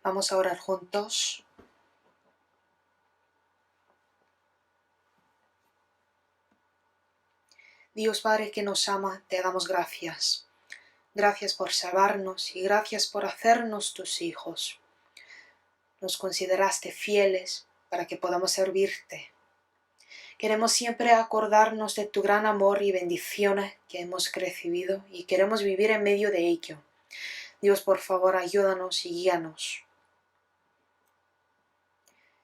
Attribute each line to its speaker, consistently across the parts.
Speaker 1: Vamos a orar juntos. Dios Padre que nos ama, te damos gracias. Gracias por salvarnos y gracias por hacernos tus hijos. Nos consideraste fieles para que podamos servirte. Queremos siempre acordarnos de tu gran amor y bendiciones que hemos recibido y queremos vivir en medio de ello. Dios, por favor, ayúdanos y guíanos.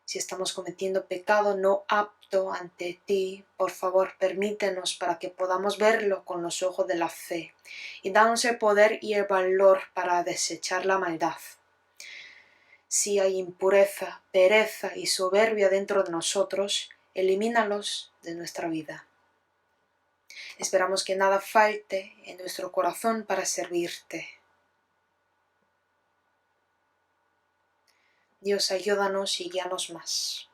Speaker 1: Si estamos cometiendo pecado no apto ante ti, por favor, permítenos para que podamos verlo con los ojos de la fe y danos el poder y el valor para desechar la maldad. Si hay impureza, pereza y soberbia dentro de nosotros, elimínalos de nuestra vida. Esperamos que nada falte en nuestro corazón para servirte. Dios, ayúdanos y guíanos más.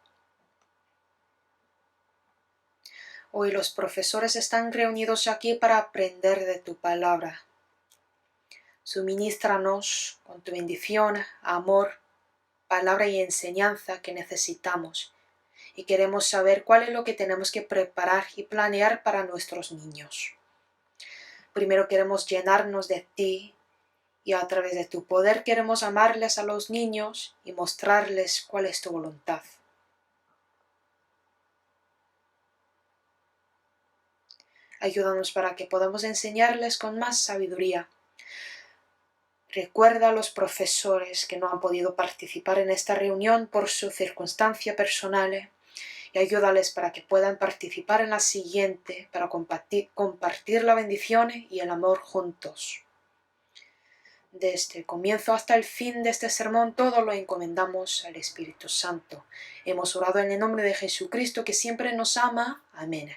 Speaker 1: Hoy los profesores están reunidos aquí para aprender de tu palabra. Suminístranos con tu bendición, amor, palabra y enseñanza que necesitamos. Y queremos saber cuál es lo que tenemos que preparar y planear para nuestros niños. Primero queremos llenarnos de ti y a través de tu poder queremos amarles a los niños y mostrarles cuál es tu voluntad. Ayúdanos para que podamos enseñarles con más sabiduría. Recuerda a los profesores que no han podido participar en esta reunión por su circunstancia personal y ayúdales para que puedan participar en la siguiente para compartir la bendición y el amor juntos. Desde el comienzo hasta el fin de este sermón todo lo encomendamos al Espíritu Santo. Hemos orado en el nombre de Jesucristo que siempre nos ama. Amén.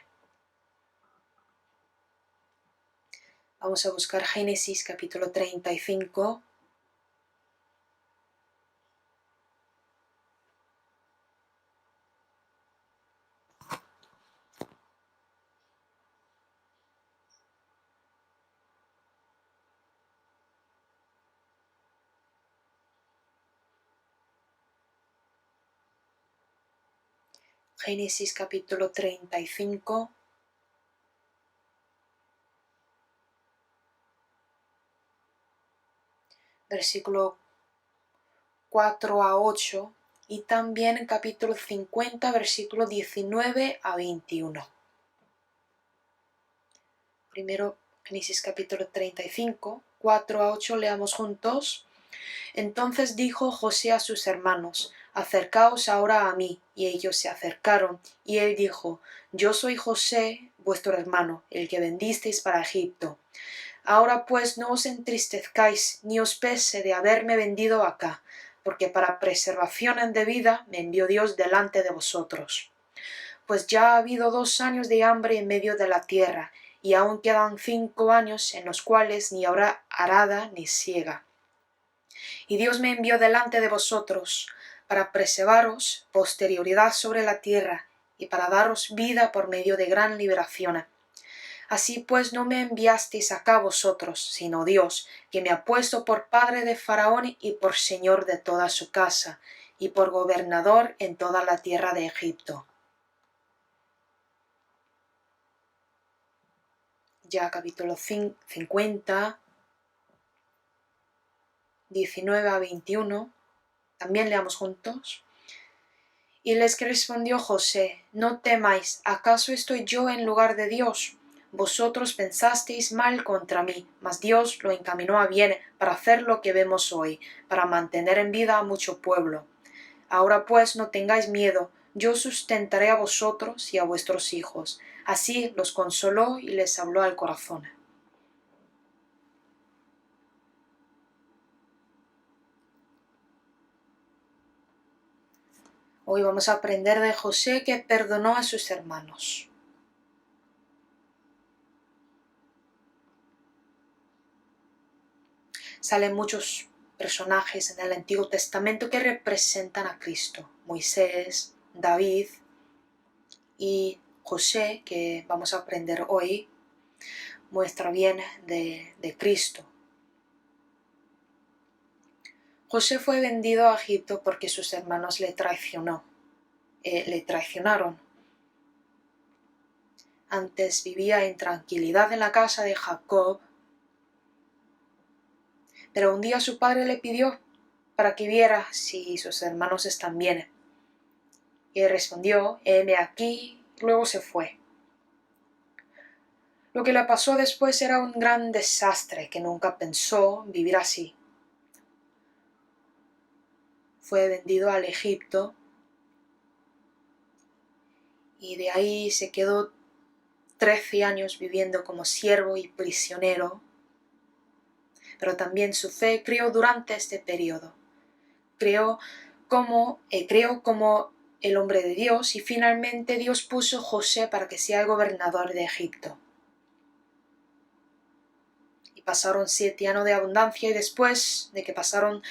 Speaker 1: Vamos a buscar Génesis capítulo 35. Génesis capítulo 35. Versículo 4 a 8 y también en capítulo 50, versículo 19 a 21. Primero, Génesis capítulo 35, 4 a 8, leamos juntos. Entonces dijo José a sus hermanos: acercaos ahora a mí. Y ellos se acercaron, y él dijo: yo soy José, vuestro hermano, el que vendisteis para Egipto. Ahora pues no os entristezcáis, ni os pese de haberme vendido acá, porque para preservación de vida me envió Dios delante de vosotros. Pues ya ha habido 2 años de hambre en medio de la tierra, y aún quedan 5 años en los cuales ni habrá arada ni siega. Y Dios me envió delante de vosotros, para preservaros posterioridad sobre la tierra, y para daros vida por medio de gran liberación. Así pues no me enviasteis acá vosotros, sino Dios, que me ha puesto por padre de Faraón y por señor de toda su casa, y por gobernador en toda la tierra de Egipto. Ya capítulo 50, 19 a 21, también leamos juntos. Y les respondió José: no temáis, ¿acaso estoy yo en lugar de Dios? Vosotros pensasteis mal contra mí, mas Dios lo encaminó a bien para hacer lo que vemos hoy, para mantener en vida a mucho pueblo. Ahora pues no tengáis miedo, yo sustentaré a vosotros y a vuestros hijos. Así los consoló y les habló al corazón. Hoy vamos a aprender de José, que perdonó a sus hermanos. Salen muchos personajes en el Antiguo Testamento que representan a Cristo: Moisés, David y José, que vamos a aprender hoy, muestra bien de Cristo. José fue vendido a Egipto porque sus hermanos le traicionaron. Antes vivía en tranquilidad en la casa de Jacob, pero un día su padre le pidió para que viera si sus hermanos están bien. Y él respondió: heme aquí, y luego se fue. Lo que le pasó después era un gran desastre que nunca pensó vivir así. Fue vendido al Egipto y de ahí se quedó 13 años viviendo como siervo y prisionero, pero también su fe creó durante este periodo. Creó como el hombre de Dios, y finalmente Dios puso a José para que sea el gobernador de Egipto. Y pasaron 7 años de abundancia, y después de que pasaron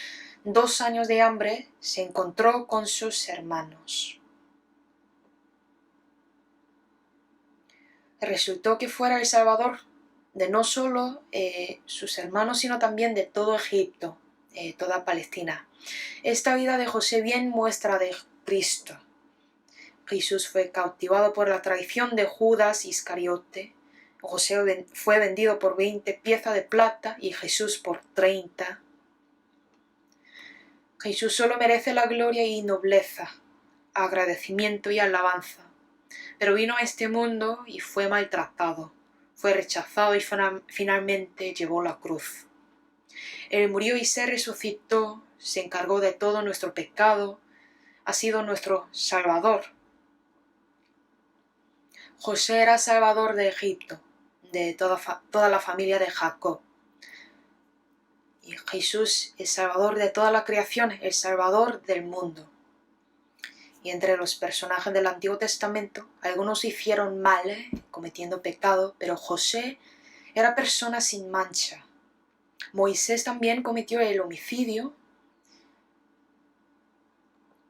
Speaker 1: 2 años de hambre, se encontró con sus hermanos. Resultó que fuera el Salvador de no solo sus hermanos, sino también de todo Egipto, toda Palestina. Esta vida de José bien muestra de Cristo. Jesús fue cautivado por la traición de Judas Iscariote. José fue vendido por 20 piezas de plata y Jesús por 30. Jesús solo merece la gloria y nobleza, agradecimiento y alabanza. Pero vino a este mundo y fue maltratado, fue rechazado y finalmente llevó la cruz. Él murió y se resucitó, se encargó de todo nuestro pecado, ha sido nuestro Salvador. José era Salvador de Egipto, de toda la familia de Jacob. Y Jesús es Salvador de toda la creación, el Salvador del mundo. Y entre los personajes del Antiguo Testamento, algunos hicieron mal, cometiendo pecado, pero José era persona sin mancha. Moisés también cometió el homicidio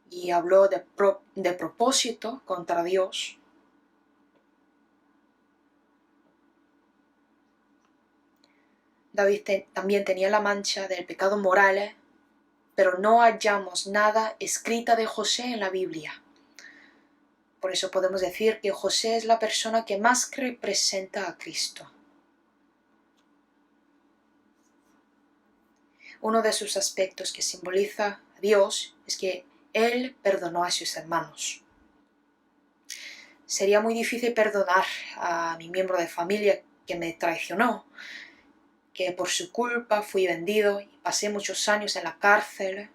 Speaker 1: y habló de propósito contra Dios. David también tenía la mancha del pecado moral, pero no hallamos nada escrita de José en la Biblia. Por eso podemos decir que José es la persona que más representa a Cristo. Uno de sus aspectos que simboliza a Dios es que Él perdonó a sus hermanos. Sería muy difícil perdonar a mi miembro de familia que me traicionó, que por su culpa fui vendido y pasé muchos años en la cárcel.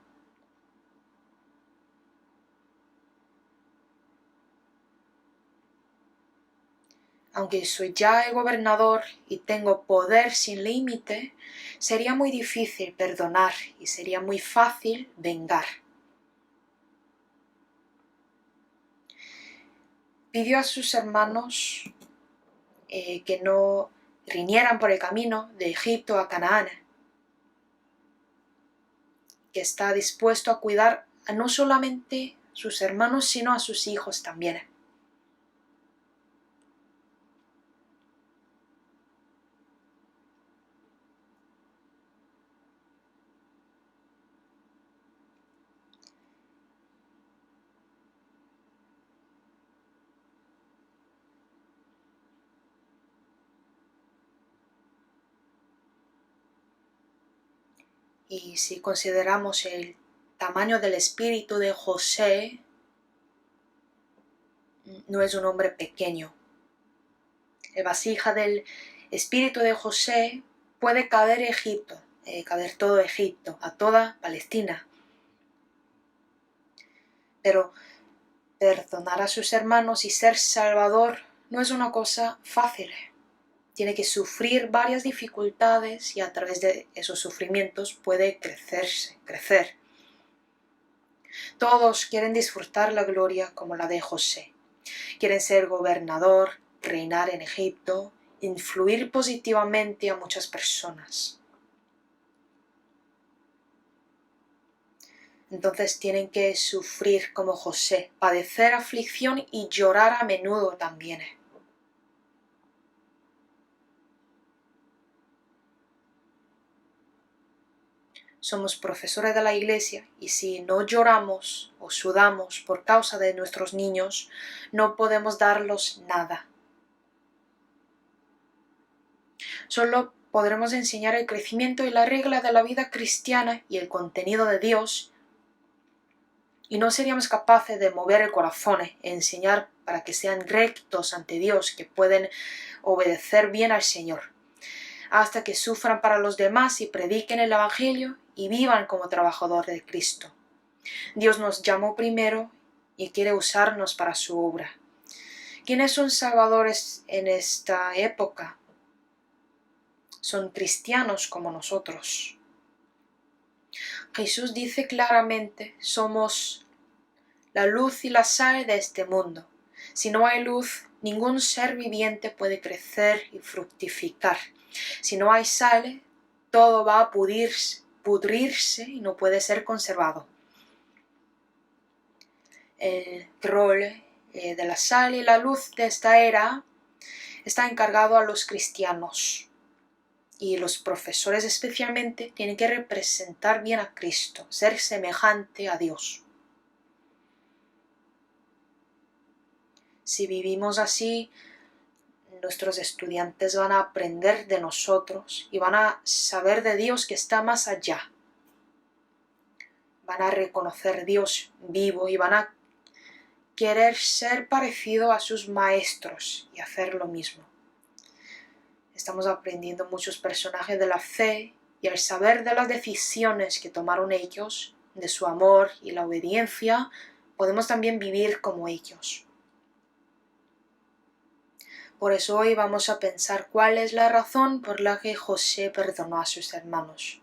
Speaker 1: Aunque soy ya el gobernador y tengo poder sin límite, sería muy difícil perdonar y sería muy fácil vengar. Pidió a sus hermanos que no riñeran por el camino de Egipto a Canaán, que está dispuesto a cuidar a no solamente sus hermanos, sino a sus hijos también. Y si consideramos el tamaño del espíritu de José, no es un hombre pequeño. La vasija del espíritu de José puede caber Egipto, caber todo Egipto, a toda Palestina. Pero perdonar a sus hermanos y ser salvador no es una cosa fácil. Tiene que sufrir varias dificultades y a través de esos sufrimientos puede crecer. Todos quieren disfrutar la gloria como la de José. Quieren ser gobernador, reinar en Egipto, influir positivamente a muchas personas. Entonces tienen que sufrir como José, padecer aflicción y llorar a menudo también. somos profesores de la iglesia y si no lloramos o sudamos por causa de nuestros niños, no podemos darlos nada. Solo podremos enseñar el crecimiento y la regla de la vida cristiana y el contenido de Dios, y no seríamos capaces de mover el corazón e enseñar para que sean rectos ante Dios, que pueden obedecer bien al Señor, hasta que sufran para los demás y prediquen el Evangelio y vivan como trabajadores de Cristo. Dios nos llamó primero y quiere usarnos para su obra. ¿Quiénes son salvadores en esta época? Son cristianos como nosotros. Jesús dice claramente, somos la luz y la sal de este mundo. Si no hay luz, ningún ser viviente puede crecer y fructificar. Si no hay sal, todo va a pudrirse y no puede ser conservado. El rol de la sal y la luz de esta era está encargado a los cristianos. Y los profesores especialmente tienen que representar bien a Cristo, ser semejante a Dios. Si vivimos así, nuestros estudiantes van a aprender de nosotros y van a saber de Dios que está más allá. Van a reconocer a Dios vivo y van a querer ser parecido a sus maestros y hacer lo mismo. Estamos aprendiendo muchos personajes de la fe y al saber de las decisiones que tomaron ellos, de su amor y la obediencia, podemos también vivir como ellos. Por eso hoy vamos a pensar cuál es la razón por la que José perdonó a sus hermanos.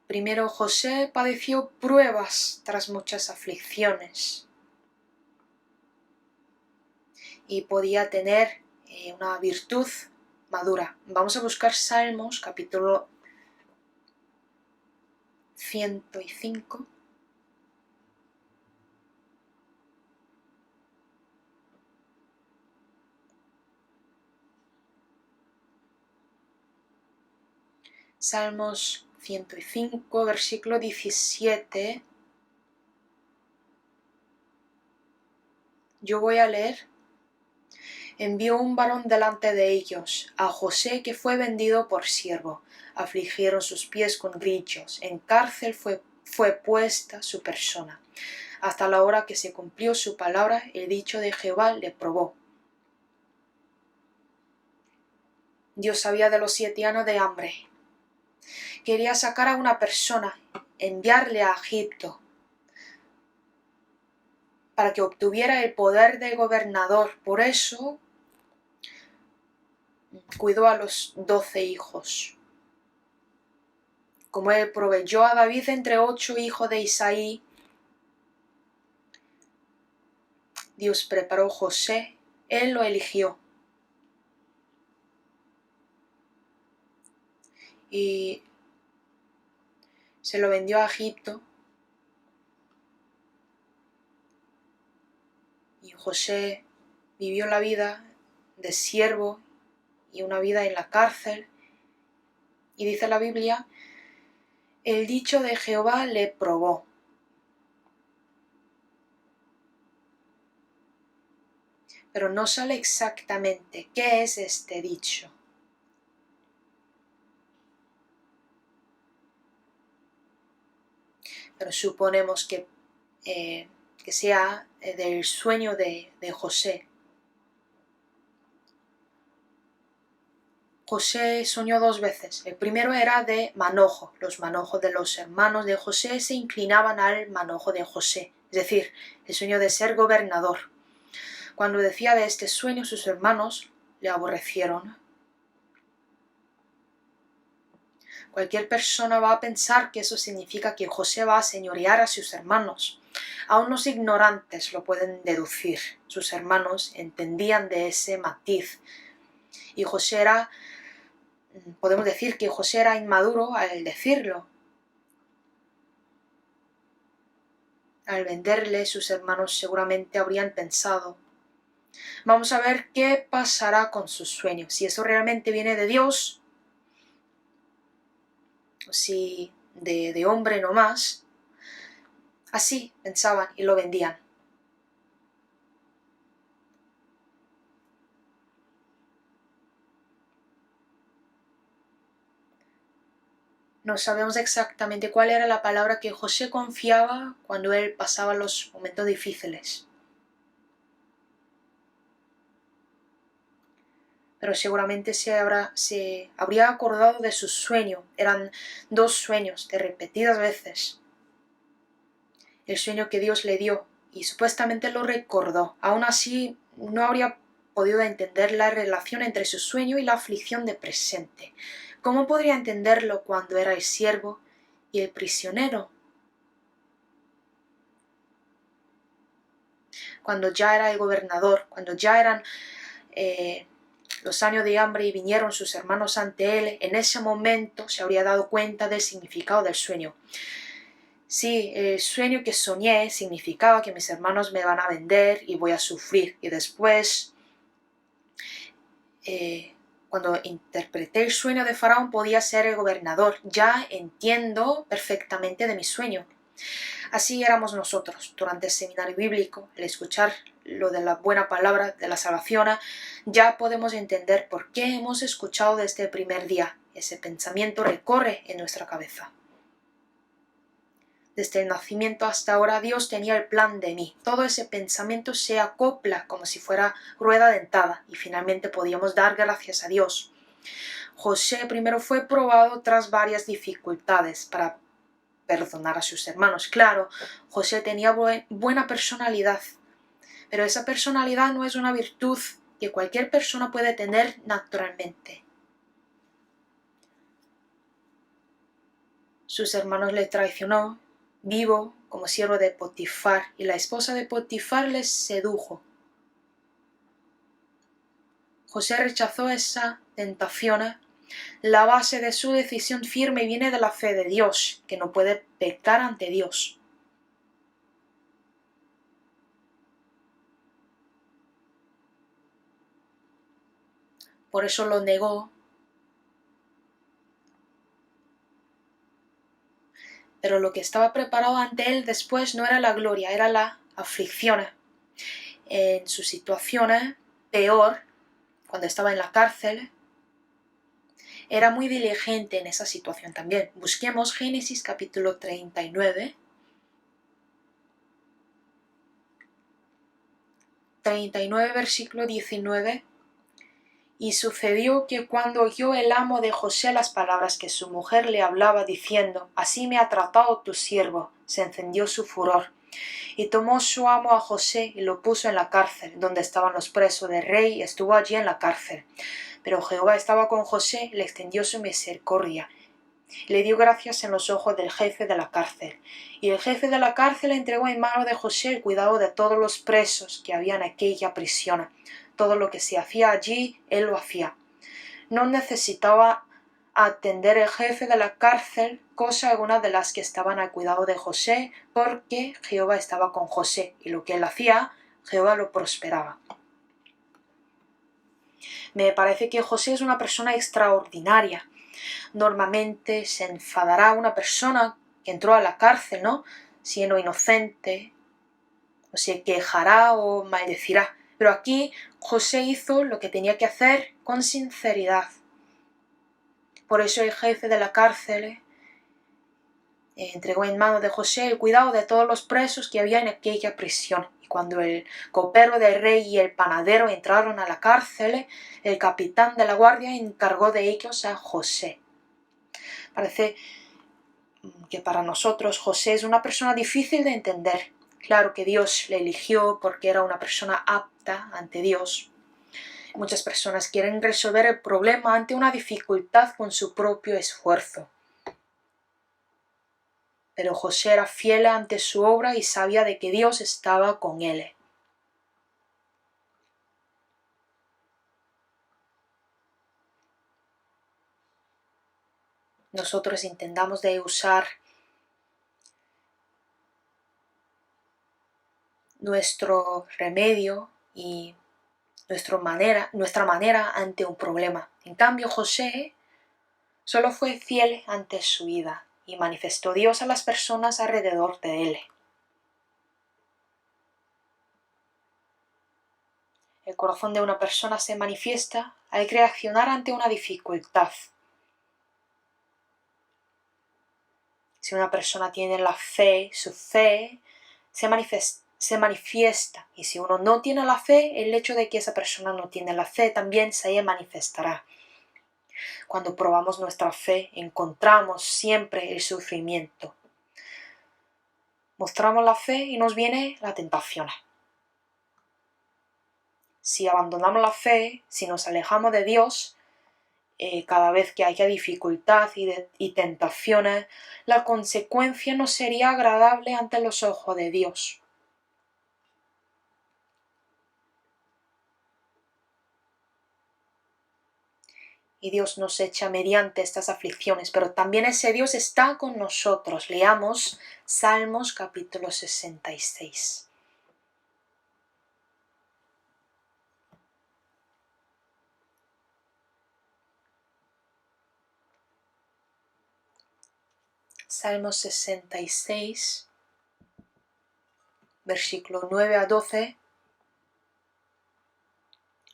Speaker 1: Primero, José padeció pruebas tras muchas aflicciones y podía tener una virtud madura. Vamos a buscar Salmos, capítulo 105. Salmos 105, versículo 17. Yo voy a leer. Envió un varón delante de ellos, a José que fue vendido por siervo. Afligieron sus pies con grillos. En cárcel fue puesta su persona. Hasta la hora que se cumplió su palabra, el dicho de Jehová le probó. Dios sabía de los 7 años de hambre. Quería sacar a una persona, enviarle a Egipto, para que obtuviera el poder de gobernador. Por eso cuidó a los 12 hijos. Como él proveyó a David entre 8 hijos de Isaí, Dios preparó a José, él lo eligió. Y se lo vendió a Egipto. Y José vivió la vida de siervo y una vida en la cárcel. Y dice la Biblia, el dicho de Jehová le probó. Pero no sale exactamente qué es este dicho. Pero suponemos que sea del sueño de José. José soñó 2 veces. El primero era de manojo. Los manojos de los hermanos de José se inclinaban al manojo de José, es decir, el sueño de ser gobernador. Cuando decía de este sueño, sus hermanos le aborrecieron. Cualquier persona va a pensar que eso significa que José va a señorear a sus hermanos. Aún los ignorantes lo pueden deducir. Sus hermanos entendían de ese matiz. Y podemos decir que José era inmaduro al decirlo. Al venderle, sus hermanos seguramente habrían pensado, Vamos a ver qué pasará con sus sueños, si eso realmente viene de Dios, o si de hombre no más. Así pensaban y lo vendían. No sabemos exactamente cuál era la palabra que José confiaba cuando él pasaba los momentos difíciles. Pero seguramente se habría acordado de su sueño. Eran 2 sueños de repetidas veces. El sueño que Dios le dio y supuestamente lo recordó. Aún así, no habría podido entender la relación entre su sueño y la aflicción de presente. ¿Cómo podría entenderlo cuando era el siervo y el prisionero? Cuando ya era el gobernador, cuando ya eran los años de hambre y vinieron sus hermanos ante él, en ese momento se habría dado cuenta del significado del sueño. Sí, el sueño que soñé significaba que mis hermanos me van a vender y voy a sufrir. Y después, cuando interpreté el sueño de Faraón, podía ser el gobernador. Ya entiendo perfectamente de mi sueño. Así éramos nosotros durante el seminario bíblico, el escuchar lo de la buena palabra de la salvación, ya podemos entender por qué hemos escuchado desde el primer día. Ese pensamiento recorre en nuestra cabeza. Desde el nacimiento hasta ahora Dios tenía el plan de mí. Todo ese pensamiento se acopla como si fuera rueda dentada y finalmente podíamos dar gracias a Dios. José primero fue probado tras varias dificultades para perdonar a sus hermanos. Claro, José tenía buena personalidad, pero esa personalidad no es una virtud que cualquier persona puede tener naturalmente. Sus hermanos le traicionó, vivo como siervo de Potifar, y la esposa de Potifar les sedujo. José rechazó esa tentación. La base de su decisión firme viene de la fe de Dios, que no puede pecar ante Dios. Por eso lo negó. Pero lo que estaba preparado ante él después no era la gloria, era la aflicción. En su situación peor, cuando estaba en la cárcel, era muy diligente en esa situación también. Busquemos Génesis capítulo 39. 39 versículo 19. Y sucedió que cuando oyó el amo de José las palabras que su mujer le hablaba diciendo, así me ha tratado tu siervo, se encendió su furor. Y tomó su amo a José y lo puso en la cárcel, donde estaban los presos del rey, y estuvo allí en la cárcel. Pero Jehová estaba con José y le extendió su misericordia. Le dio gracias en los ojos del jefe de la cárcel. Y el jefe de la cárcel entregó en mano de José el cuidado de todos los presos que había en aquella prisión. Todo lo que se hacía allí, él lo hacía. No necesitaba atender el jefe de la cárcel cosa alguna de las que estaban al cuidado de José, porque Jehová estaba con José, y lo que él hacía, Jehová lo prosperaba. Me parece que José es una persona extraordinaria. Normalmente se enfadará una persona que entró a la cárcel, ¿no?, siendo inocente, o se quejará o maldecirá. Pero aquí José hizo lo que tenía que hacer con sinceridad. Por eso el jefe de la cárcel entregó en manos de José el cuidado de todos los presos que había en aquella prisión. Y cuando el copero del rey y el panadero entraron a la cárcel, el capitán de la guardia encargó de ellos a José. Parece que para nosotros José es una persona difícil de entender. Claro que Dios le eligió porque era una persona apta ante Dios. Muchas personas quieren resolver el problema ante una dificultad con su propio esfuerzo. Pero José era fiel ante su obra y sabía de que Dios estaba con él. Nosotros intentamos de usar nuestro remedio y nuestra manera ante un problema. En cambio, José solo fue fiel ante su vida y manifestó Dios a las personas alrededor de él. El corazón de una persona se manifiesta al reaccionar ante una dificultad. Si una persona tiene la fe, su fe se manifiesta. Y si uno no tiene la fe, el hecho de que esa persona no tiene la fe también se manifestará. Cuando probamos nuestra fe, encontramos siempre el sufrimiento. Mostramos la fe y nos viene la tentación. Si abandonamos la fe, si nos alejamos de Dios, cada vez que haya dificultad y tentaciones, la consecuencia no sería agradable ante los ojos de Dios. Y Dios nos echa mediante estas aflicciones, pero también ese Dios está con nosotros. Leamos Salmos capítulo 66. Salmos 66, versículo 9 a 12.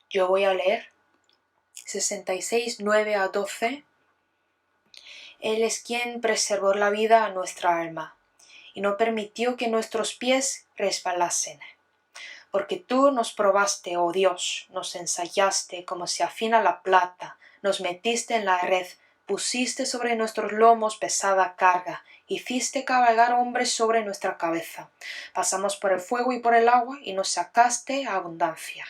Speaker 1: Yo voy a leer 66, 9 a 12. Él es quien preservó la vida a nuestra alma y no permitió que nuestros pies resbalasen. Porque tú nos probaste, oh Dios, nos ensayaste como se afina la plata, nos metiste en la red, pusiste sobre nuestros lomos pesada carga, hiciste cabalgar hombres sobre nuestra cabeza. Pasamos por el fuego y por el agua y nos sacaste a abundancia.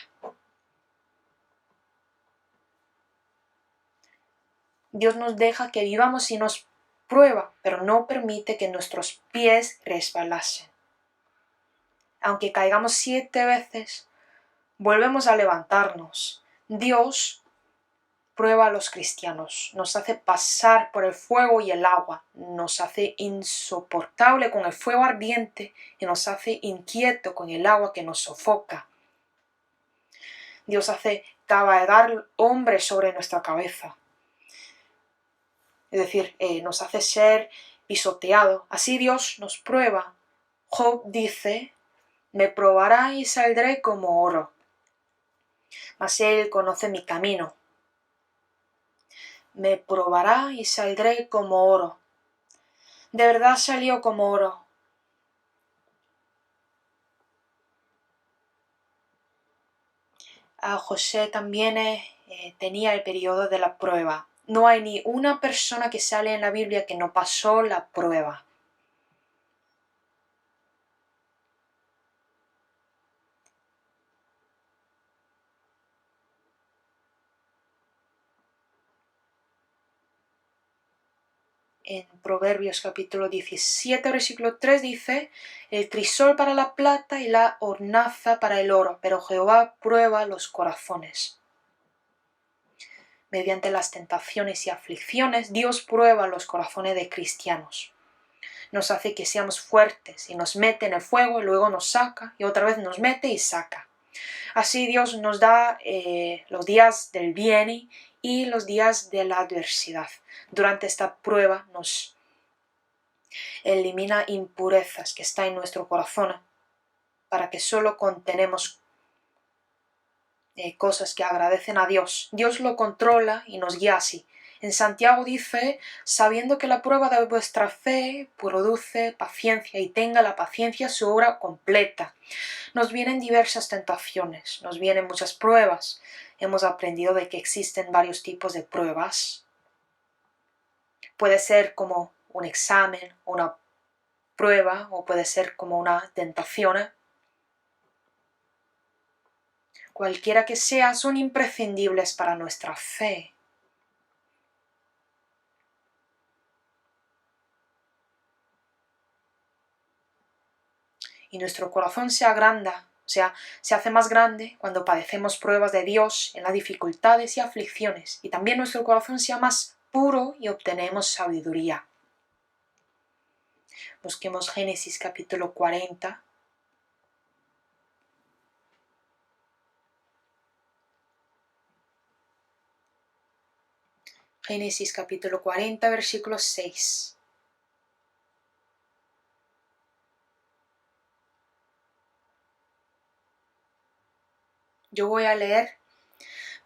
Speaker 1: Dios nos deja que vivamos y nos prueba, pero no permite que nuestros pies resbalasen. Aunque caigamos 7 veces, volvemos a levantarnos. Dios prueba a los cristianos, nos hace pasar por el fuego y el agua, nos hace insoportable con el fuego ardiente y nos hace inquieto con el agua que nos sofoca. Dios hace cabalgar hombres sobre nuestra cabeza. Es decir, nos hace ser pisoteado. Así Dios nos prueba. Job dice, me probará y saldré como oro. Mas Él conoce mi camino. Me probará y saldré como oro. De verdad salió como oro. A José también tenía el periodo de la prueba. No hay ni una persona que sale en la Biblia que no pasó la prueba. En Proverbios capítulo 17, versículo 3 dice, el crisol para la plata y la hornaza para el oro, pero Jehová prueba los corazones. Mediante las tentaciones y aflicciones, Dios prueba los corazones de cristianos. Nos hace que seamos fuertes y nos mete en el fuego y luego nos saca y otra vez nos mete y saca. Así Dios nos da los días del bien y los días de la adversidad. Durante esta prueba nos elimina impurezas que están en nuestro corazón para que solo contenemos cosas que agradecen a Dios. Dios lo controla y nos guía así. En Santiago dice, sabiendo que la prueba de vuestra fe produce paciencia y tenga la paciencia su obra completa. Nos vienen diversas tentaciones, nos vienen muchas pruebas. Hemos aprendido de que existen varios tipos de pruebas. Puede ser como un examen, una prueba, o puede ser como una tentación. Cualquiera que sea, son imprescindibles para nuestra fe. Y nuestro corazón se agranda, o sea, se hace más grande cuando padecemos pruebas de Dios en las dificultades y aflicciones, y también nuestro corazón sea más puro y obtenemos sabiduría. Busquemos Génesis capítulo 40. Génesis capítulo 40, versículo 6. Yo voy a leer.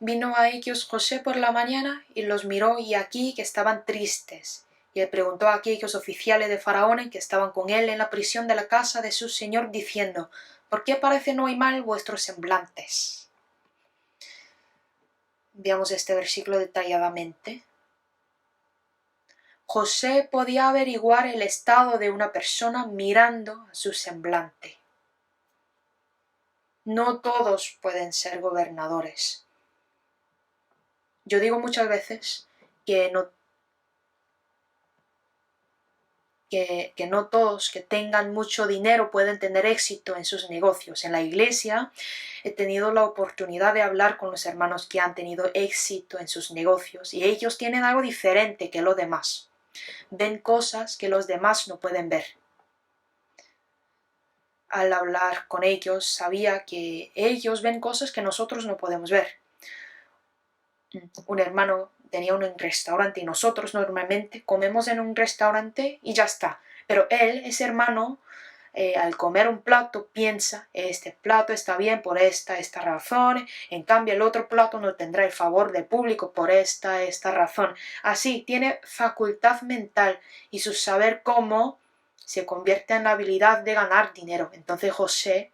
Speaker 1: Vino a ellos José por la mañana y los miró, y aquí que estaban tristes. Y él preguntó a aquellos oficiales de Faraón que estaban con él en la prisión de la casa de su señor, diciendo: ¿Por qué parecen hoy mal vuestros semblantes? Veamos este versículo detalladamente. José podía averiguar el estado de una persona mirando a su semblante. No todos pueden ser gobernadores. Yo digo muchas veces que no todos que tengan mucho dinero pueden tener éxito en sus negocios. En la iglesia he tenido la oportunidad de hablar con los hermanos que han tenido éxito en sus negocios, y ellos tienen algo diferente que los demás. Ven cosas que los demás no pueden ver. Al hablar con ellos sabía que ellos ven cosas que nosotros no podemos ver. Un hermano tenía un restaurante y nosotros normalmente comemos en un restaurante y ya está. Pero él, ese hermano, al comer un plato piensa: este plato está bien por esta razón, en cambio el otro plato no tendrá el favor del público por esta razón. Así tiene facultad mental, y su saber cómo se convierte en la habilidad de ganar dinero. Entonces José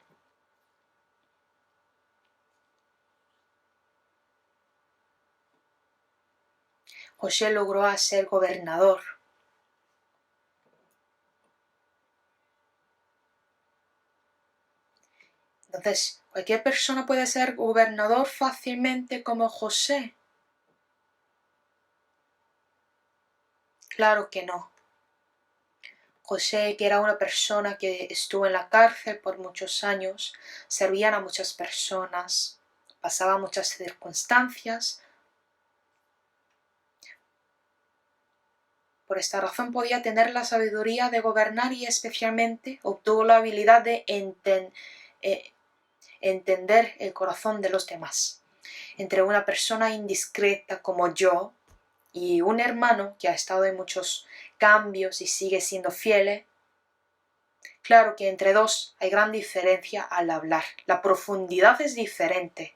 Speaker 1: logró ser gobernador. Entonces, ¿cualquier persona puede ser gobernador fácilmente como José? Claro que no. José, que era una persona que estuvo en la cárcel por muchos años, servían a muchas personas, pasaba muchas circunstancias. Por esta razón podía tener la sabiduría de gobernar, y especialmente obtuvo la habilidad de entender el corazón de los demás. Entre una persona indiscreta como yo y un hermano que ha estado en muchos cambios y sigue siendo fiel, claro que entre dos hay gran diferencia al hablar. La profundidad es diferente.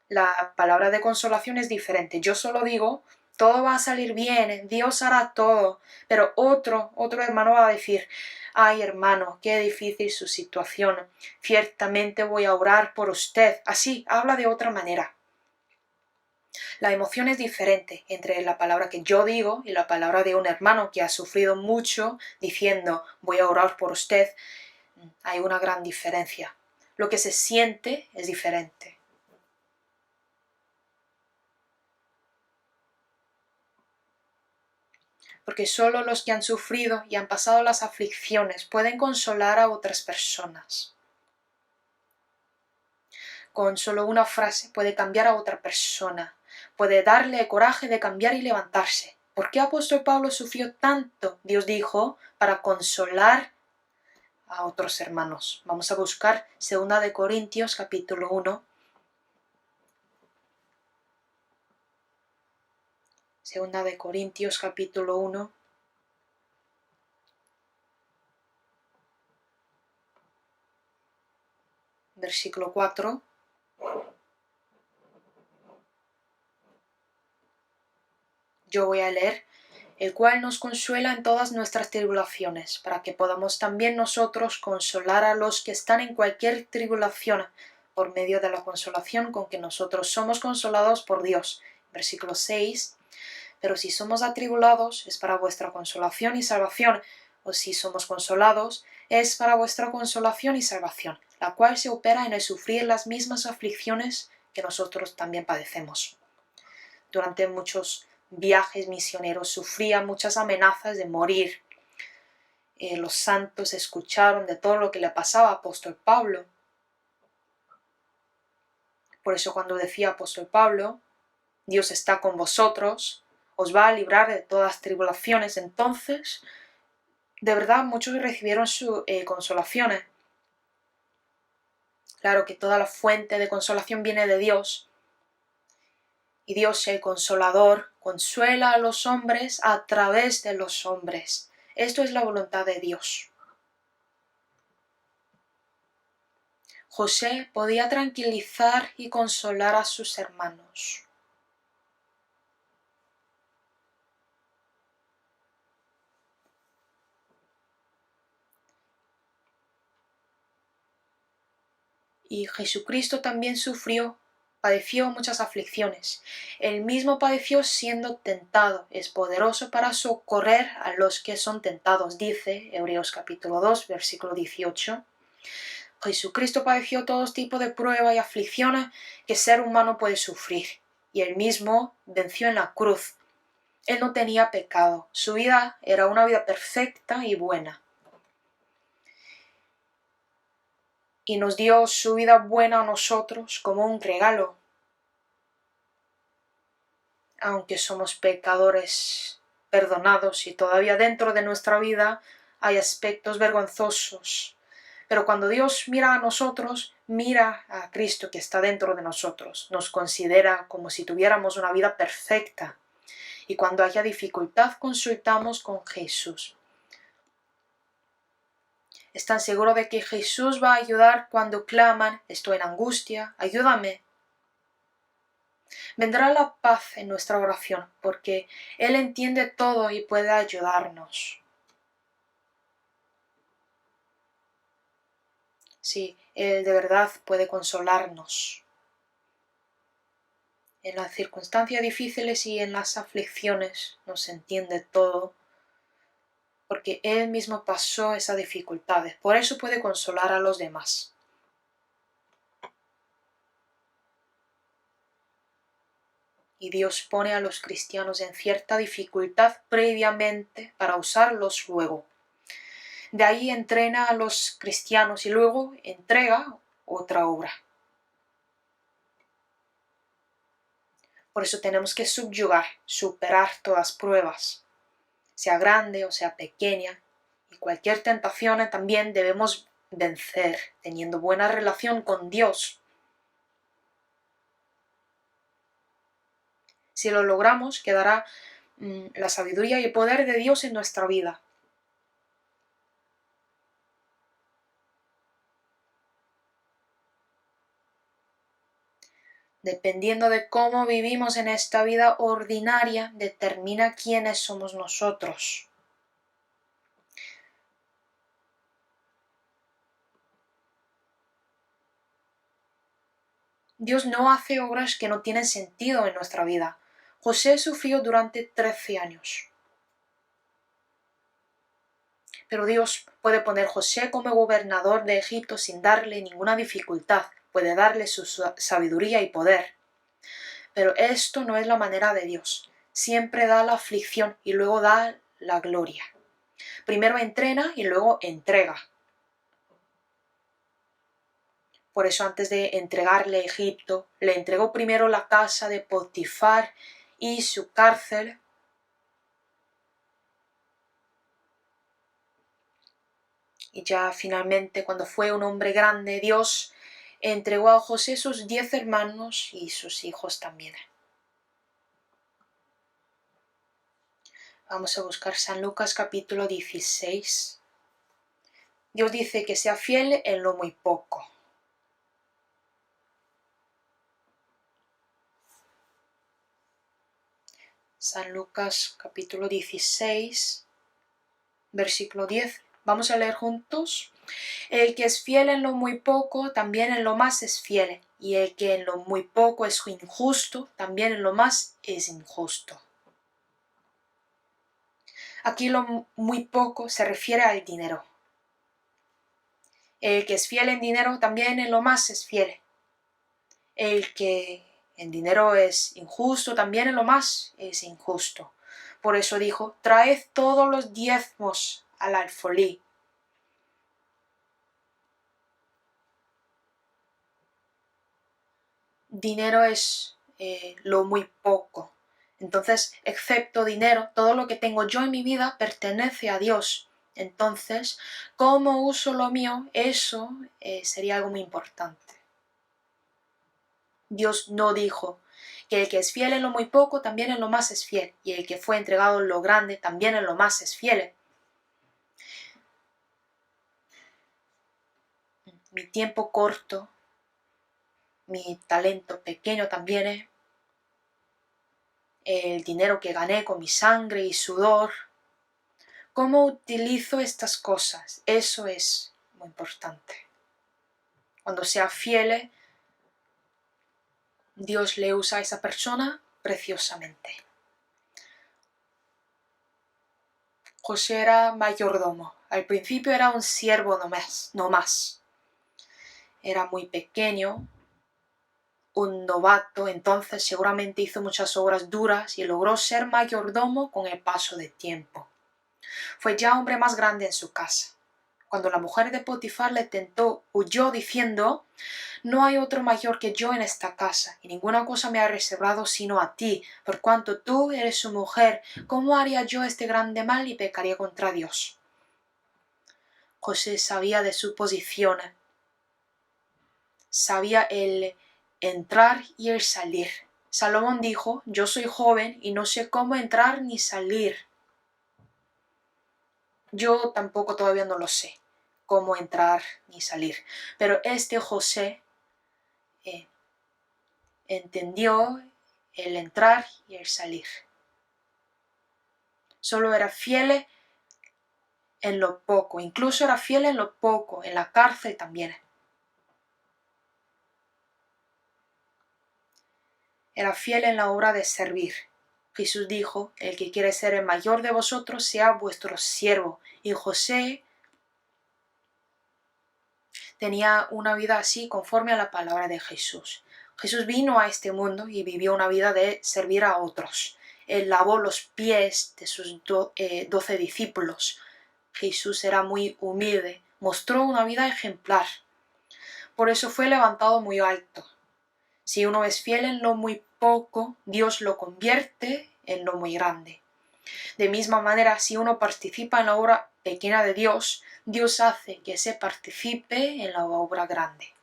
Speaker 1: La palabra de consolación es diferente. Yo solo digo: todo va a salir bien, Dios hará todo. Pero otro hermano va a decir: ay, hermano, qué difícil su situación. Ciertamente voy a orar por usted. Así, habla de otra manera. La emoción es diferente entre la palabra que yo digo y la palabra de un hermano que ha sufrido mucho diciendo: voy a orar por usted. Hay una gran diferencia. Lo que se siente es diferente. Porque solo los que han sufrido y han pasado las aflicciones pueden consolar a otras personas. Con solo una frase puede cambiar a otra persona, puede darle el coraje de cambiar y levantarse. ¿Por qué apóstol Pablo sufrió tanto? Dios dijo: para consolar a otros hermanos. Vamos a buscar 2 de Corintios capítulo 1. 2 de Corintios capítulo 1. Versículo 4. Yo voy a leer: el cual nos consuela en todas nuestras tribulaciones, para que podamos también nosotros consolar a los que están en cualquier tribulación, por medio de la consolación con que nosotros somos consolados por Dios. Versículo 6. Pero si somos atribulados, es para vuestra consolación y salvación, o si somos consolados, es para vuestra consolación y salvación, la cual se opera en el sufrir las mismas aflicciones que nosotros también padecemos. Durante muchos viajes misioneros sufría muchas amenazas de morir. Los santos escucharon de todo lo que le pasaba a apóstol Pablo. Por eso cuando decía apóstol Pablo: Dios está con vosotros, os va a librar de todas tribulaciones, entonces de verdad muchos recibieron su consolación. Claro que toda la fuente de consolación viene de Dios, Y Dios, el Consolador, consuela a los hombres a través de los hombres. Esto es la voluntad de Dios. José podía tranquilizar y consolar a sus hermanos. Y Jesucristo también padeció muchas aflicciones. Él mismo padeció siendo tentado. Es poderoso para socorrer a los que son tentados, dice Hebreos capítulo 2, versículo 18. Jesucristo padeció todo tipo de pruebas y aflicciones que ser humano puede sufrir, y él mismo venció en la cruz. Él no tenía pecado, su vida era una vida perfecta y buena. Y nos dio su vida buena a nosotros como un regalo. Aunque somos pecadores perdonados y todavía dentro de nuestra vida hay aspectos vergonzosos. Pero cuando Dios mira a nosotros, mira a Cristo que está dentro de nosotros, nos considera como si tuviéramos una vida perfecta. Y cuando haya dificultad, consultamos con Jesús. ¿Están seguros de que Jesús va a ayudar cuando claman, estoy en angustia, ayúdame? Vendrá la paz en nuestra oración, porque Él entiende todo y puede ayudarnos. Sí, Él de verdad puede consolarnos. En las circunstancias difíciles y en las aflicciones nos entiende todo, porque Él mismo pasó esas dificultades. Por eso puede consolar a los demás. Y Dios pone a los cristianos en cierta dificultad previamente para usarlos luego. De ahí entrena a los cristianos y luego entrega otra obra. Por eso tenemos que subyugar, superar todas pruebas, sea grande o sea pequeña, y cualquier tentación también debemos vencer, teniendo buena relación con Dios. Si lo logramos, quedará la sabiduría y el poder de Dios en nuestra vida. Dependiendo de cómo vivimos en esta vida ordinaria, determina quiénes somos nosotros. Dios no hace obras que no tienen sentido en nuestra vida. José sufrió durante 13 años. Pero Dios puede poner a José como gobernador de Egipto sin darle ninguna dificultad. Puede darle su sabiduría y poder. Pero esto no es la manera de Dios. Siempre da la aflicción y luego da la gloria. Primero entrena y luego entrega. Por eso antes de entregarle a Egipto, le entregó primero la casa de Potifar y su cárcel. Y ya finalmente, cuando fue un hombre grande, Dios entregó a José sus 10 hermanos y sus hijos también. Vamos a buscar San Lucas capítulo 16. Dios dice que sea fiel en lo muy poco. San Lucas capítulo 16, versículo 10. Vamos a leer juntos. El que es fiel en lo muy poco, también en lo más es fiel. Y el que en lo muy poco es injusto, también en lo más es injusto. Aquí lo muy poco se refiere al dinero. El que es fiel en dinero, también en lo más es fiel. El que en dinero es injusto, también en lo más es injusto. Por eso dijo, traed todos los diezmos al alfolí. Dinero es lo muy poco. Entonces, excepto dinero, todo lo que tengo yo en mi vida pertenece a Dios. Entonces, ¿cómo uso lo mío? Eso sería algo muy importante. Dios no dijo, que el que es fiel en lo muy poco también en lo más es fiel, y el que fue entregado en lo grande también en lo más es fiel. Mi tiempo corto, mi talento pequeño también, el dinero que gané con mi sangre y sudor. ¿Cómo utilizo estas cosas? Eso es muy importante. Cuando sea fiel, Dios le usa a esa persona preciosamente. José era mayordomo. Al principio era un siervo no más. Era muy pequeño, un novato, entonces seguramente hizo muchas obras duras y logró ser mayordomo con el paso del tiempo. Fue ya hombre más grande en su casa. Cuando la mujer de Potifar le tentó, huyó diciendo: no hay otro mayor que yo en esta casa, y ninguna cosa me ha reservado sino a ti, por cuanto tú eres su mujer. ¿Cómo haría yo este grande mal y pecaría contra Dios? José sabía de su posición, sabía el entrar y el salir. Salomón dijo: yo soy joven y no sé cómo entrar ni salir. Yo tampoco todavía no lo sé, cómo entrar ni salir. Pero este José entendió el entrar y el salir. Solo era fiel en lo poco, incluso era fiel en lo poco, en la cárcel también. Era fiel en la obra de servir. Jesús dijo: el que quiere ser el mayor de vosotros sea vuestro siervo. Y José tenía una vida así conforme a la palabra de Jesús. Jesús vino a este mundo y vivió una vida de servir a otros. Él lavó los pies de sus 12 discípulos. Jesús era muy humilde, mostró una vida ejemplar. Por eso fue levantado muy alto. Si uno es fiel en lo muy poco, Dios lo convierte en lo muy grande. De misma manera, si uno participa en la obra pequeña de Dios, Dios hace que se participe en la obra grande.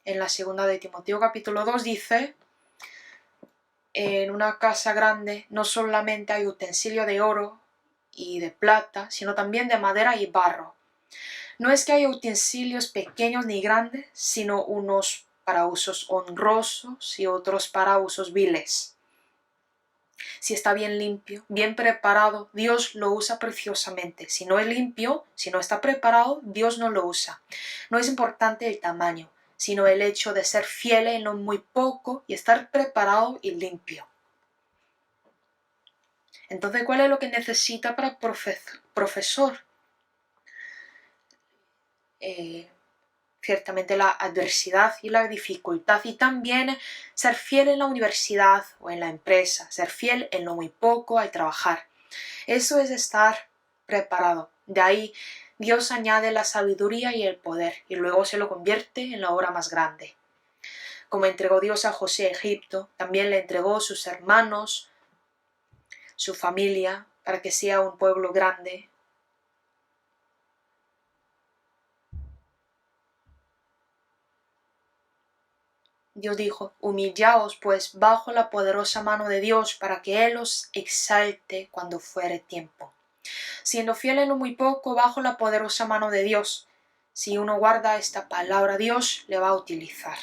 Speaker 1: En la segunda de Timoteo capítulo 2 dice: en una casa grande no solamente hay utensilio de oro y de plata, sino también de madera y barro. No es que haya utensilios pequeños ni grandes, sino unos para usos honrosos y otros para usos viles. Si está bien limpio, bien preparado, Dios lo usa preciosamente. Si no es limpio, si no está preparado, Dios no lo usa. No es importante el tamaño, sino el hecho de ser fiel en lo muy poco y estar preparado y limpio. Entonces, ¿cuál es lo que necesita para profesor? Ciertamente la adversidad y la dificultad, y también ser fiel en la universidad o en la empresa, ser fiel en lo muy poco al trabajar. Eso es estar preparado. De ahí Dios añade la sabiduría y el poder, y luego se lo convierte en la obra más grande. Como entregó Dios a José a Egipto, también le entregó sus hermanos, su familia, para que sea un pueblo grande. Dios dijo: humillaos pues bajo la poderosa mano de Dios, para que Él os exalte cuando fuere tiempo. Siendo fiel en lo muy poco, bajo la poderosa mano de Dios. Si uno guarda esta palabra, Dios le va a utilizar.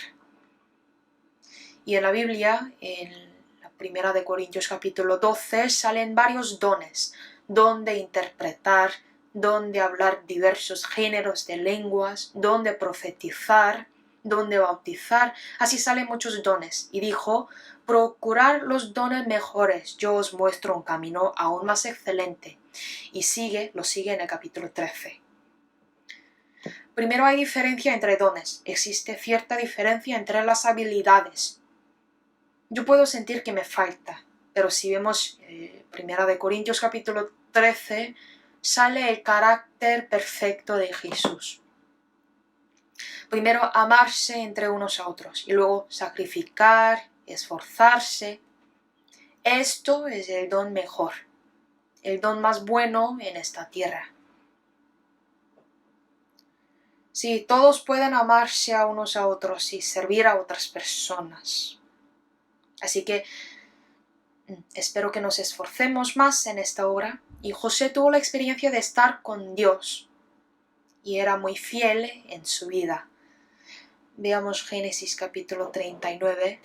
Speaker 1: Y en la Biblia, en la primera de Corintios capítulo 12, salen varios dones: don de interpretar, don de hablar diversos géneros de lenguas, don de profetizar, don de bautizar. Así salen muchos dones. Y dijo: procurar los dones mejores, yo os muestro un camino aún más excelente. Y lo sigue en el capítulo 13. Primero hay diferencia entre dones. Existe cierta diferencia entre las habilidades. Yo puedo sentir que me falta, pero si vemos Primera de Corintios capítulo 13, sale el carácter perfecto de Jesús. Primero amarse entre unos a otros y luego sacrificar, esforzarse. Esto es el don mejor, el don más bueno en esta tierra. Sí, todos pueden amarse a unos a otros y servir a otras personas. Así que espero que nos esforcemos más en esta obra. Y José tuvo la experiencia de estar con Dios y era muy fiel en su vida. Veamos Génesis capítulo 39.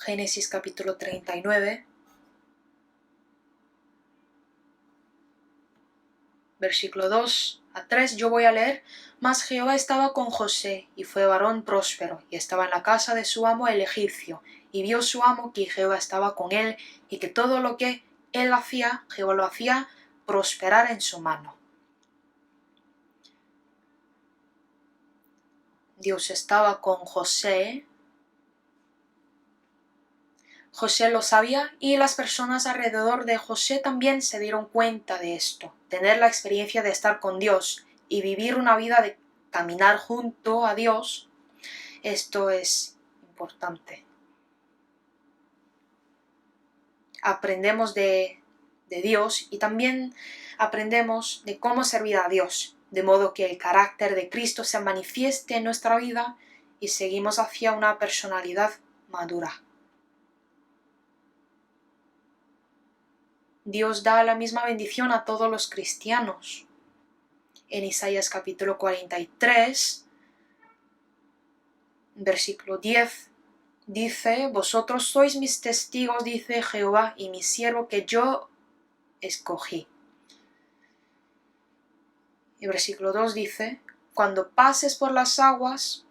Speaker 1: Génesis capítulo 39. Versículo 2 a 3 yo voy a leer. Mas Jehová estaba con José, y fue varón próspero, y estaba en la casa de su amo el egipcio. Y vio su amo que Jehová estaba con él, y que todo lo que él hacía, Jehová lo hacía prosperar en su mano. Dios estaba con José. José lo sabía y las personas alrededor de José también se dieron cuenta de esto. Tener la experiencia de estar con Dios y vivir una vida de caminar junto a Dios, esto es importante. Aprendemos de Dios y también aprendemos de cómo servir a Dios, de modo que el carácter de Cristo se manifieste en nuestra vida y seguimos hacia una personalidad madura. Dios da la misma bendición a todos los cristianos. En Isaías capítulo 43, versículo 10, dice: Vosotros sois mis testigos, dice Jehová, y mi siervo que yo escogí. Y versículo 2 dice: Cuando pases por las aguas,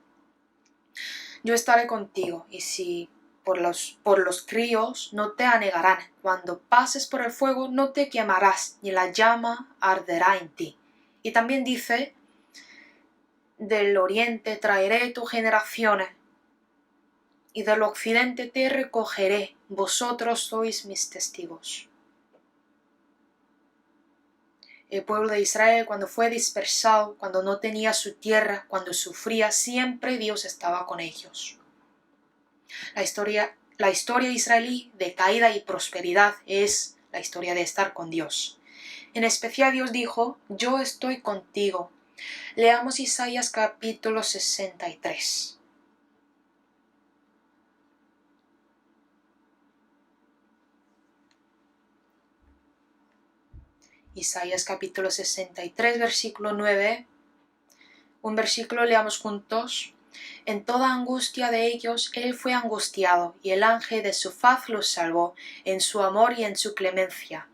Speaker 1: yo estaré contigo, y si por los ríos no te anegarán. Cuando pases por el fuego no te quemarás, ni la llama arderá en ti. Y también dice: del oriente traeré tu generaciones, y del occidente te recogeré. Vosotros sois mis testigos. El pueblo de Israel, cuando fue dispersado, cuando no tenía su tierra, cuando sufría, siempre Dios estaba con ellos. La historia israelí de caída y prosperidad es la historia de estar con Dios. En especial Dios dijo: yo estoy contigo. Leamos Isaías capítulo 63. Isaías capítulo 63, versículo 9. Un versículo leamos juntos. En toda angustia de ellos él fue angustiado, y el ángel de su faz los salvó, en su amor y en su clemencia.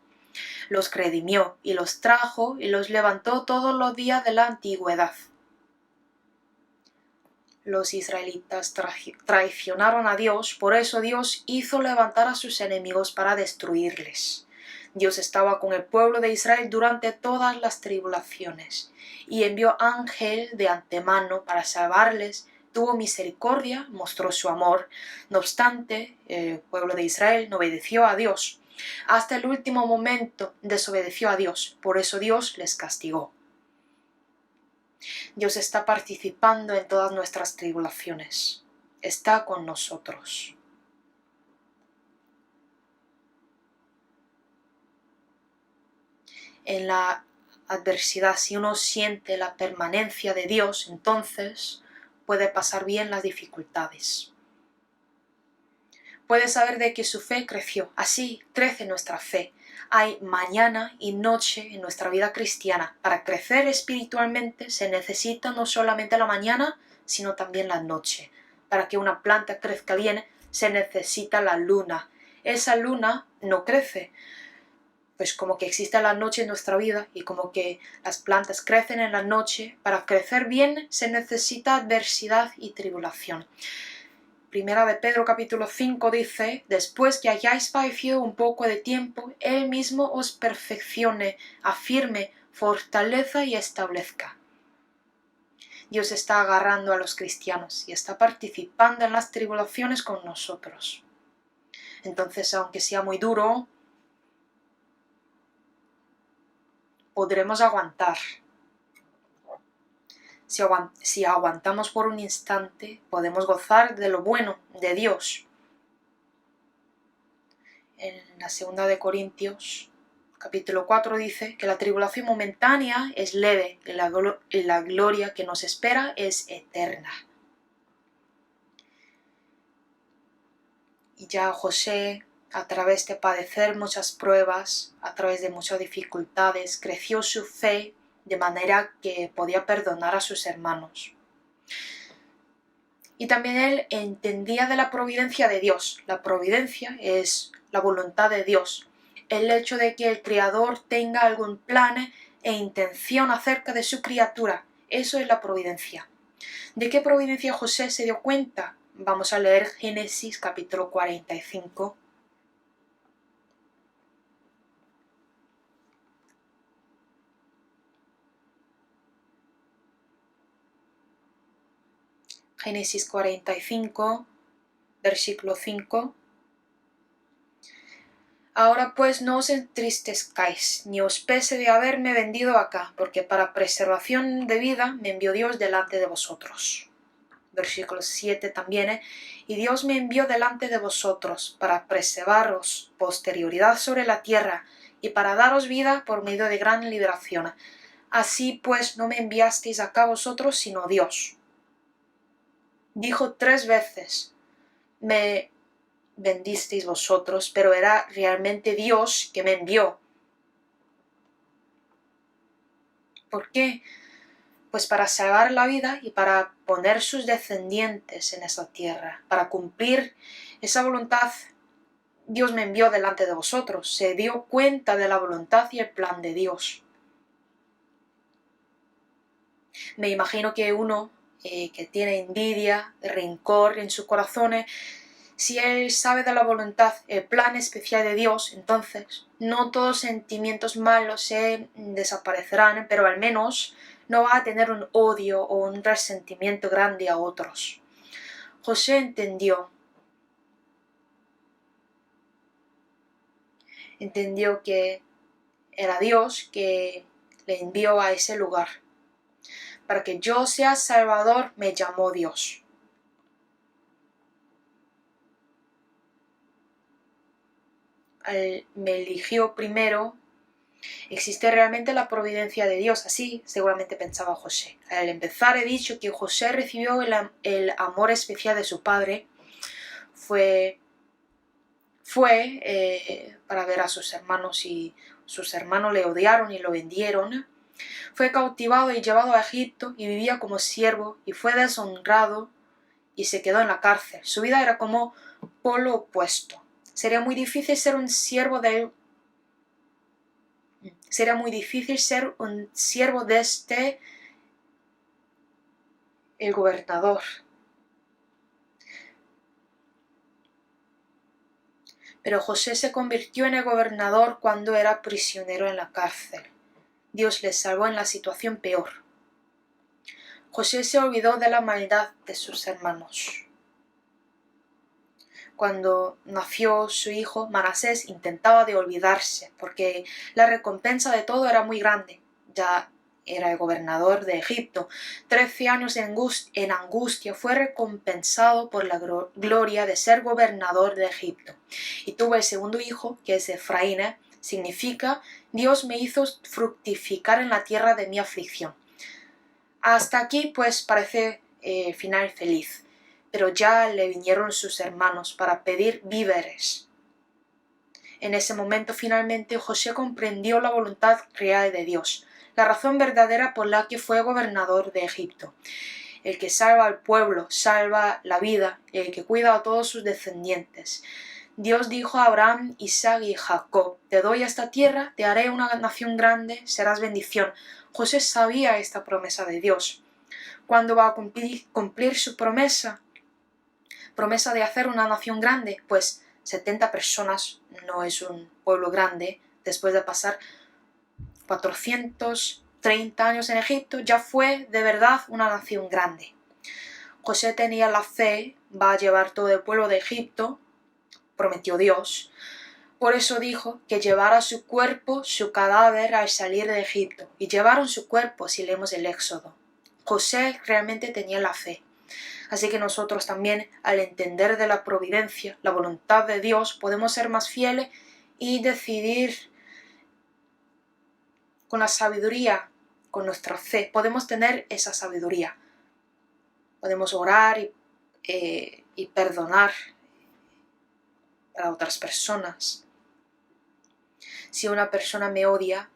Speaker 1: Los redimió, y los trajo, y los levantó todos los días de la antigüedad. Los israelitas traicionaron a Dios, por eso Dios hizo levantar a sus enemigos para destruirles. Dios estaba con el pueblo de Israel durante todas las tribulaciones, y envió ángel de antemano para salvarles. Tuvo misericordia, mostró su amor. No obstante, el pueblo de Israel no obedeció a Dios. Hasta el último momento desobedeció a Dios, por eso Dios les castigó. Dios está participando en todas nuestras tribulaciones. Está con nosotros. En la adversidad, si uno siente la permanencia de Dios, entonces puede pasar bien las dificultades. Puede saber de que su fe creció. Así crece nuestra fe. Hay mañana y noche en nuestra vida cristiana. Para crecer espiritualmente se necesita no solamente la mañana, sino también la noche. Para que una planta crezca bien, se necesita la luna. Esa luna no crece, pues como que existe la noche en nuestra vida y como que las plantas crecen en la noche. Para crecer bien se necesita adversidad y tribulación. Primera de Pedro capítulo 5 dice: después que hayáis padecido un poco de tiempo, Él mismo os perfeccione, afirme, fortaleza y establezca. Dios está agarrando a los cristianos y está participando en las tribulaciones con nosotros. Entonces, aunque sea muy duro, podremos aguantar. si aguantamos por un instante, podemos gozar de lo bueno de Dios. En la segunda de Corintios, capítulo 4, dice que la tribulación momentánea es leve y la gloria que nos espera es eterna. Y ya José, a través de padecer muchas pruebas, a través de muchas dificultades, creció su fe de manera que podía perdonar a sus hermanos. Y también él entendía de la providencia de Dios. La providencia es la voluntad de Dios. El hecho de que el Creador tenga algún plan e intención acerca de su criatura. Eso es la providencia. ¿De qué providencia José se dio cuenta? Vamos a leer Génesis capítulo 45. Génesis 45, versículo 5. Ahora pues no os entristezcáis, ni os pese de haberme vendido acá, porque para preservación de vida me envió Dios delante de vosotros. Versículo 7 también, y Dios me envió delante de vosotros para preservaros posterioridad sobre la tierra y para daros vida por medio de gran liberación. Así pues no me enviasteis acá vosotros, sino Dios. Dijo 3 veces, me vendisteis vosotros, pero era realmente Dios que me envió. ¿Por qué? Pues para salvar la vida y para poner sus descendientes en esa tierra, para cumplir esa voluntad. Dios me envió delante de vosotros, se dio cuenta de la voluntad y el plan de Dios. Me imagino que uno que tiene envidia, rencor en su corazón, si él sabe de la voluntad, el plan especial de Dios, entonces no todos sentimientos malos se desaparecerán, pero al menos no va a tener un odio o un resentimiento grande a otros. José entendió que era Dios que le envió a ese lugar. Para que yo sea Salvador me llamó Dios. Me eligió primero. Existe realmente la providencia de Dios, así seguramente pensaba José. Al empezar he dicho que José recibió el amor especial de su padre. Fue para ver a sus hermanos y sus hermanos le odiaron y lo vendieron. Fue cautivado y llevado a Egipto y vivía como siervo y fue deshonrado y se quedó en la cárcel. Su vida era como polo opuesto. Sería muy difícil ser un siervo de el gobernador. Pero José se convirtió en el gobernador cuando era prisionero en la cárcel. Dios le salvó en la situación peor. José se olvidó de la maldad de sus hermanos. Cuando nació su hijo, Manasés intentaba de olvidarse, porque la recompensa de todo era muy grande. Ya era el gobernador de Egipto. 13 años en angustia, fue recompensado por la gloria de ser gobernador de Egipto. Y tuvo el segundo hijo, que es Efraín, significa Dios me hizo fructificar en la tierra de mi aflicción. Hasta aquí pues parece final feliz, pero ya le vinieron sus hermanos para pedir víveres. En ese momento finalmente José comprendió la voluntad real de Dios, la razón verdadera por la que fue gobernador de Egipto. El que salva al pueblo, salva la vida, el que cuida a todos sus descendientes. Dios dijo a Abraham, Isaac y Jacob, te doy esta tierra, te haré una nación grande, serás bendición. José sabía esta promesa de Dios. ¿Cuándo va a cumplir su promesa? Promesa de hacer una nación grande, pues 70 personas no es un pueblo grande. Después de pasar 430 años en Egipto, ya fue de verdad una nación grande. José tenía la fe, va a llevar todo el pueblo de Egipto, prometió Dios. Por eso dijo que llevara su cuerpo, su cadáver al salir de Egipto. Y llevaron su cuerpo, si leemos el Éxodo. José realmente tenía la fe. Así que nosotros también, al entender de la providencia, la voluntad de Dios, podemos ser más fieles y decidir con la sabiduría, con nuestra fe. Podemos tener esa sabiduría. Podemos orar y perdonar a otras personas. Si una persona me odia,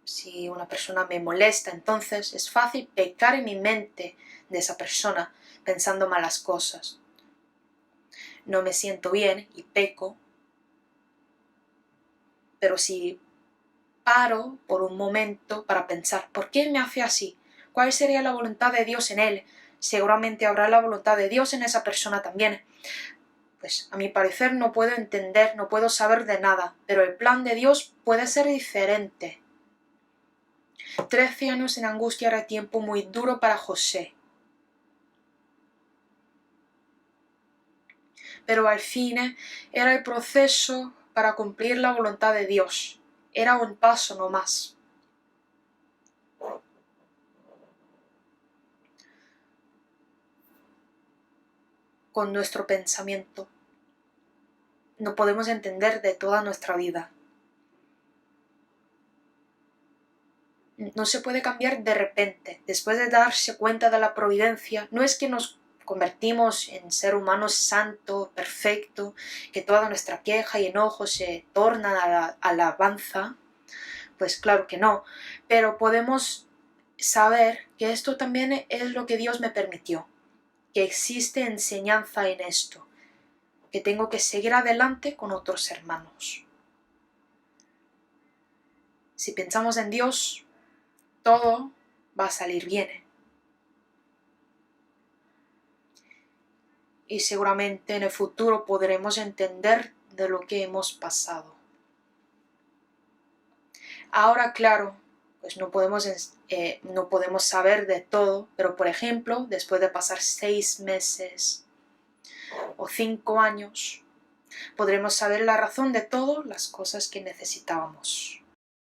Speaker 1: si una persona me molesta, entonces es fácil pecar en mi mente de esa persona, pensando malas cosas. No me siento bien y peco, pero si paro por un momento para pensar, ¿por qué me hace así? ¿Cuál sería la voluntad de Dios en él? Seguramente habrá la voluntad de Dios en esa persona también. Pues a mi parecer no puedo entender, no puedo saber de nada, pero el plan de Dios puede ser diferente. 13 años en angustia era tiempo muy duro para José. Pero al fin era el proceso para cumplir la voluntad de Dios. Era un paso no más. Con nuestro pensamiento no podemos entender de toda nuestra vida. No se puede cambiar de repente. Después de darse cuenta de la providencia, no es que nos convertimos en ser humanos santo, perfecto, que toda nuestra queja y enojo se tornan a la alabanza. Pues claro que no, pero podemos saber que esto también es lo que Dios me permitió, que existe enseñanza en esto, que tengo que seguir adelante con otros hermanos. Si pensamos en Dios, todo va a salir bien. Y seguramente en el futuro podremos entender de lo que hemos pasado. Ahora, claro, pues no podemos saber de todo, pero por ejemplo, después de pasar 6 meses o 5 años, podremos saber la razón de todas las cosas que necesitábamos.